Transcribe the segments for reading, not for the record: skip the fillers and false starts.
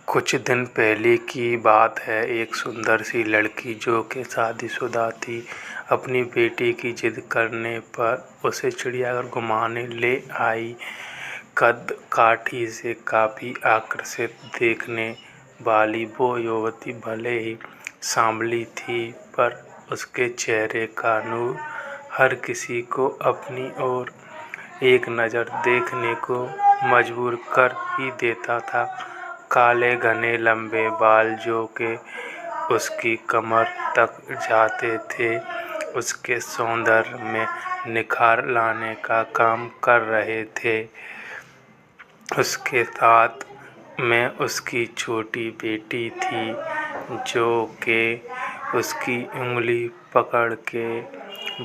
कुछ दिन पहले की बात है। एक सुंदर सी लड़की जो कि शादीशुदा थी, अपनी बेटी की जिद करने पर उसे चिड़ियाघर घुमाने ले आई। कद-काठी से काफ़ी आकर्षित दिखने वाली वो युवती भले ही सांवली थी, पर उसके चेहरे का नूर हर किसी को अपनी ओर एक नज़र देखने को मजबूर कर ही देता था। काले घने लंबे बाल जो कि उसकी कमर तक जाते थे, उसके सौंदर्य में निखार लाने का काम कर रहे थे। उसके साथ में उसकी छोटी बेटी थी, जो कि उसकी उंगली पकड़ के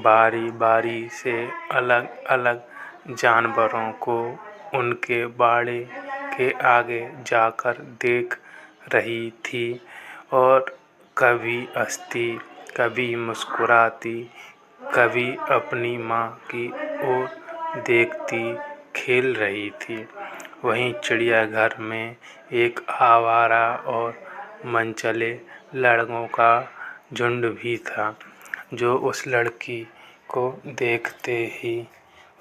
बारी-बारी से अलग-अलग जानवरों को उनके बाड़े के आगे जाकर देख रही थी और कभी हंसती, कभी मुस्कुराती, कभी अपनी माँ की ओर देखती खेल रही थी। वहीं चिड़ियाघर में एक आवारा और मनचले लड़कों का झुंड भी था, जो उस लड़की को देखते ही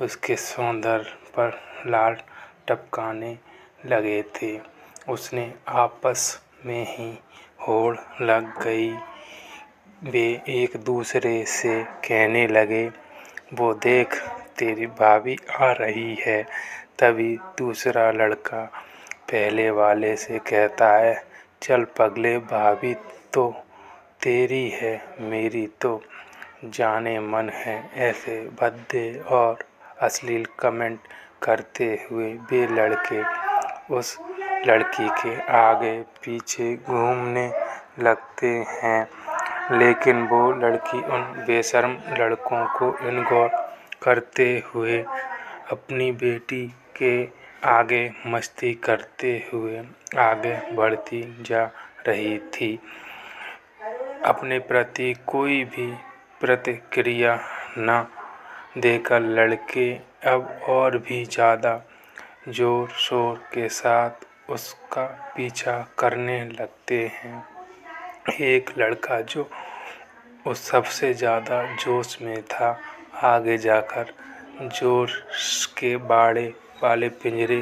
उसके सौंदर्य पर लार टपकाने लगे थे। उसने आपस में ही होड़ लग गई। वे एक दूसरे से कहने लगे, वो देख, तेरी भाभी आ रही है। तभी दूसरा लड़का पहले वाले से कहता है, चल पगले, भाभी तो तेरी है, मेरी तो जाने मन है। ऐसे भद्दे और अश्लील कमेंट करते हुए वे लड़के उस लड़की के आगे पीछे घूमने लगते हैं, लेकिन वो लड़की उन बेशर्म लड़कों को इग्नोर करते हुए अपनी बेटी के आगे मस्ती करते हुए आगे बढ़ती जा रही थी। अपने प्रति कोई भी प्रतिक्रिया न देकर लड़के अब और भी ज़्यादा जोर शोर के साथ उसका पीछा करने लगते हैं। एक लड़का जो उस सबसे ज़्यादा जोश में था, आगे जाकर जोर के बाड़े वाले पिंजरे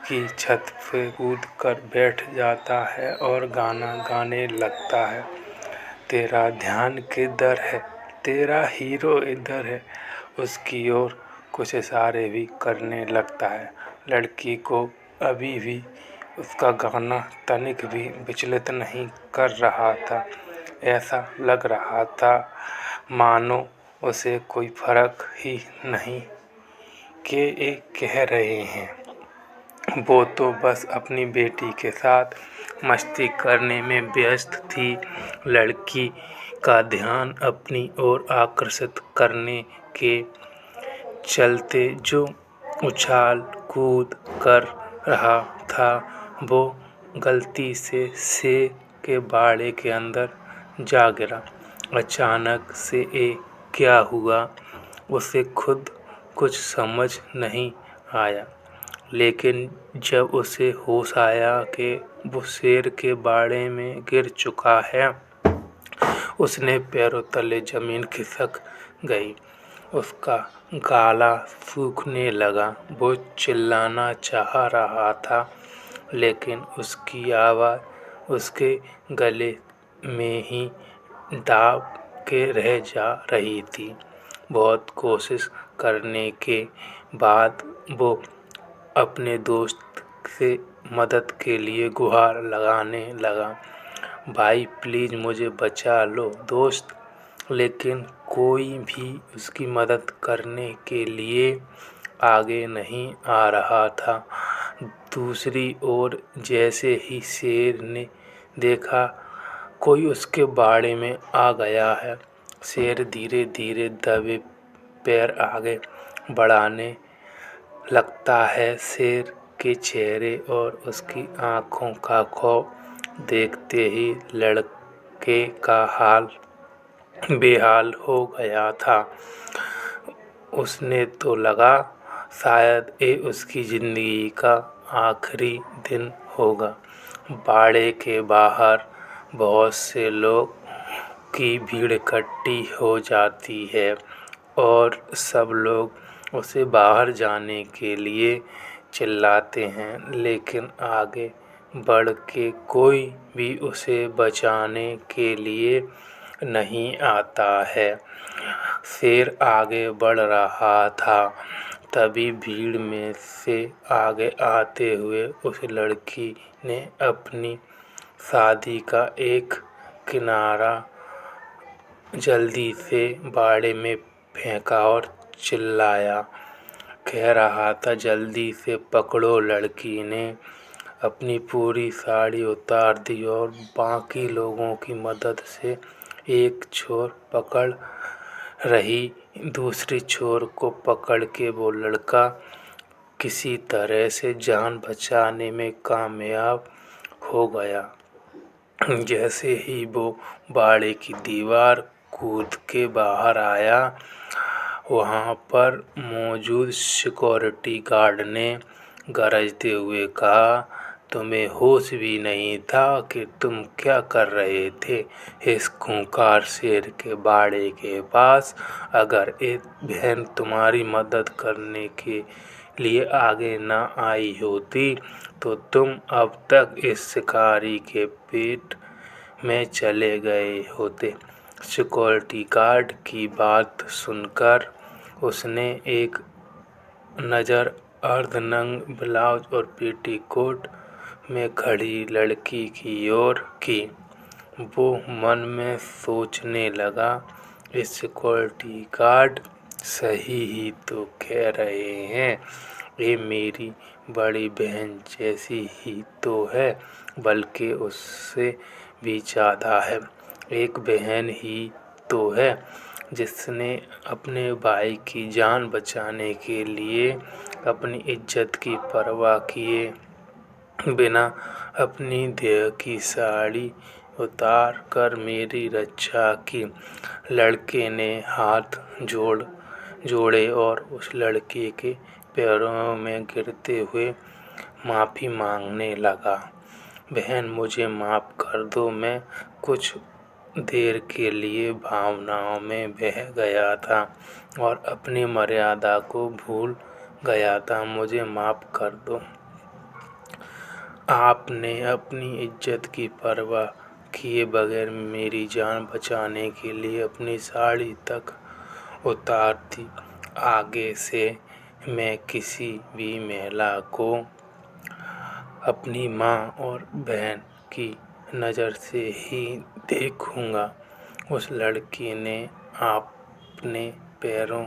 की छत पे कूद कर बैठ जाता है और गाना गाने लगता है, तेरा ध्यान किधर है, तेरा हीरो इधर है। उसकी ओर कुछ इशारे भी करने लगता है। लड़की को अभी भी उसका गाना तनिक भी विचलित नहीं कर रहा था। ऐसा लग रहा था मानो उसे कोई फर्क ही नहीं कि ये कह रहे हैं। वो तो बस अपनी बेटी के साथ मस्ती करने में व्यस्त थी। लड़की का ध्यान अपनी ओर आकर्षित करने के चलते जो उछाल कूद कर रहा था, वो गलती से शेर के बाड़े के अंदर जा गिरा। अचानक से ये क्या हुआ, उसे खुद कुछ समझ नहीं आया, लेकिन जब उसे होश आया कि वो शेर के बाड़े में गिर चुका है, उसने पैरों तले जमीन खिसक गई। उसका गला सूखने लगा। वो चिल्लाना चाह रहा था, लेकिन उसकी आवाज़ उसके गले में ही दब के रह जा रही थी। बहुत कोशिश करने के बाद वो अपने दोस्त से मदद के लिए गुहार लगाने लगा, भाई प्लीज़ मुझे बचा लो दोस्त। लेकिन कोई भी उसकी मदद करने के लिए आगे नहीं आ रहा था। दूसरी ओर जैसे ही शेर ने देखा कोई उसके बाड़े में आ गया है, शेर धीरे धीरे दबे पैर आगे बढ़ाने लगता है। शेर के चेहरे और उसकी आँखों का खौफ देखते ही लड़के का हाल बेहाल हो गया था। उसने तो लगा शायद ये उसकी ज़िंदगी का आखिरी दिन होगा। बाड़े के बाहर बहुत से लोग की भीड़ इकट्ठी हो जाती है और सब लोग उसे बाहर जाने के लिए चिल्लाते हैं, लेकिन आगे बढ़ के कोई भी उसे बचाने के लिए नहीं आता है। शेर आगे बढ़ रहा था, तभी भीड़ में से आगे आते हुए उस लड़की ने अपनी शादी का एक किनारा जल्दी से बाड़े में फेंका और चिल्लाया, कह रहा था, जल्दी से पकड़ो। लड़की ने अपनी पूरी साड़ी उतार दी और बाकी लोगों की मदद से एक छोर पकड़ रही दूसरी छोर को पकड़ के वो लड़का किसी तरह से जान बचाने में कामयाब हो गया। जैसे ही वो बाड़े की दीवार कूद के बाहर आया, वहाँ पर मौजूद सिक्योरिटी गार्ड ने गरजते हुए कहा, तुम्हें होश भी नहीं था कि तुम क्या कर रहे थे इस खूंखार शेर के बाड़े के पास। अगर एक बहन तुम्हारी मदद करने के लिए आगे ना आई होती तो तुम अब तक इस शिकारी के पेट में चले गए होते। सिक्योरिटी गार्ड की बात सुनकर उसने एक नज़र अर्धनग्न ब्लाउज और पेटीकोट में खड़ी लड़की की ओर की। वो मन में सोचने लगा, इस सिक्योरिटी गार्ड सही ही तो कह रहे हैं, ये मेरी बड़ी बहन जैसी ही तो है, बल्कि उससे भी ज़्यादा है। एक बहन ही तो है जिसने अपने भाई की जान बचाने के लिए अपनी इज्जत की परवाह किए बिना अपनी देह की साड़ी उतार कर मेरी रक्षा की। लड़के ने हाथ जोड़े और उस लड़के के पैरों में गिरते हुए माफ़ी मांगने लगा। बहन, मुझे माफ़ कर दो, मैं कुछ देर के लिए भावनाओं में बह गया था और अपनी मर्यादा को भूल गया था। मुझे माफ़ कर दो। आपने अपनी इज्जत की परवाह किए बगैर मेरी जान बचाने के लिए अपनी साड़ी तक उतार दी। आगे से मैं किसी भी महिला को अपनी माँ और बहन की नज़र से ही देखूंगा। उस लड़की ने अपने पैरों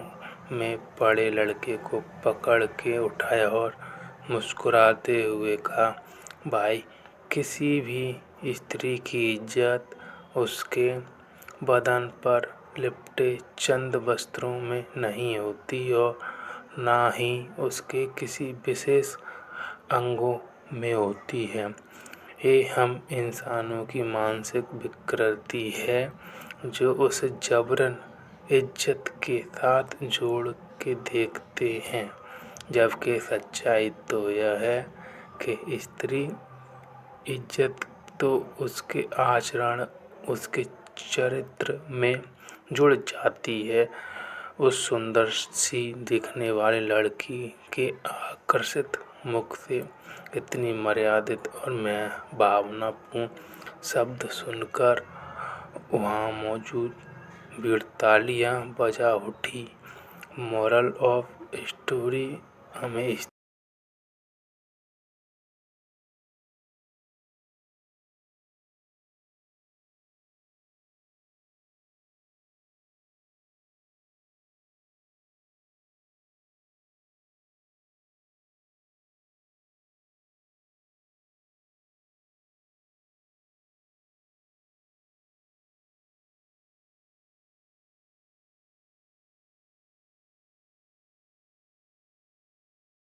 में पड़े लड़के को पकड़ के उठाया और मुस्कुराते हुए कहा, भाई, किसी भी स्त्री की इज्जत उसके बदन पर लिपटे चंद वस्त्रों में नहीं होती और ना ही उसके किसी विशेष अंगों में होती है। ये हम इंसानों की मानसिक विकृति है जो उसे जबरन इज्जत के साथ जोड़ के देखते हैं, जबकि सच्चाई तो यह है कि स्त्री इज्जत तो उसके आचरण, उसके चरित्र में जुड़ जाती है। उस सुंदर सी दिखने वाली लड़की के आकर्षित मुख से इतनी मर्यादित और मैं भावनापूर्ण शब्द सुनकर वहाँ मौजूद भीड़ तालियाँ बजा उठी। मोरल ऑफ स्टोरी हमें